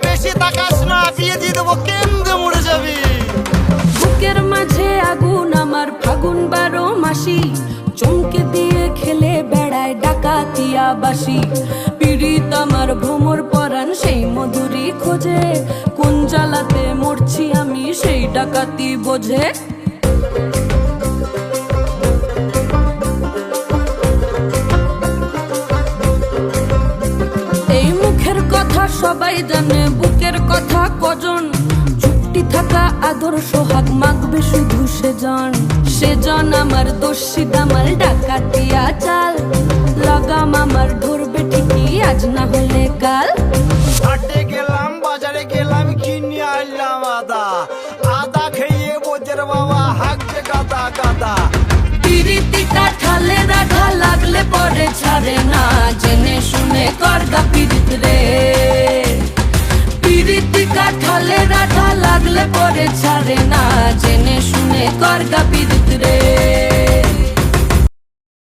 বেশি তাকাস না, বিয়ে দিয়ে দেবো, কেন্দ্রে মরে যাবি। বুকের মাঝে আগুন আমার ফাগুন 12 মাসি, চমকে দিয়ে খেলে বেড়ায় ডাকাতিয়া বাসি। পীড়িত আমার ভ্রমর পরাণ সেই মধুরি খোঁজে, কোন জ্বালাতে মরছি আমি সেই ডাকাতি বোঝে। এই মুখের কথা সবাই জানে, বুকের কথা কজন, চুপটি থাকা আদর সোহাগ মাগবে শুধু সেজন আমার দোষী দামাল ডাকাতিয়া চাল, লাগাম আমার ধরবে ঠিকই আজ না হলে কাল। হাটে গেলাম, বাজারে গেলাম, কিনে আনলাম আদা, আদা খেয়ে বোঝের বাবা হাঁকছে গাদা গাদা। পিরিতিটা ঠালে রাধা লাগলে পরে ছাড়ে না, জেনে শুনে করগা পিরিত রে। পিরিতিটা ঠালে রাধা লাগলে পরে ছাড়ে না, জেনে শুনে করগা পিরিত রে।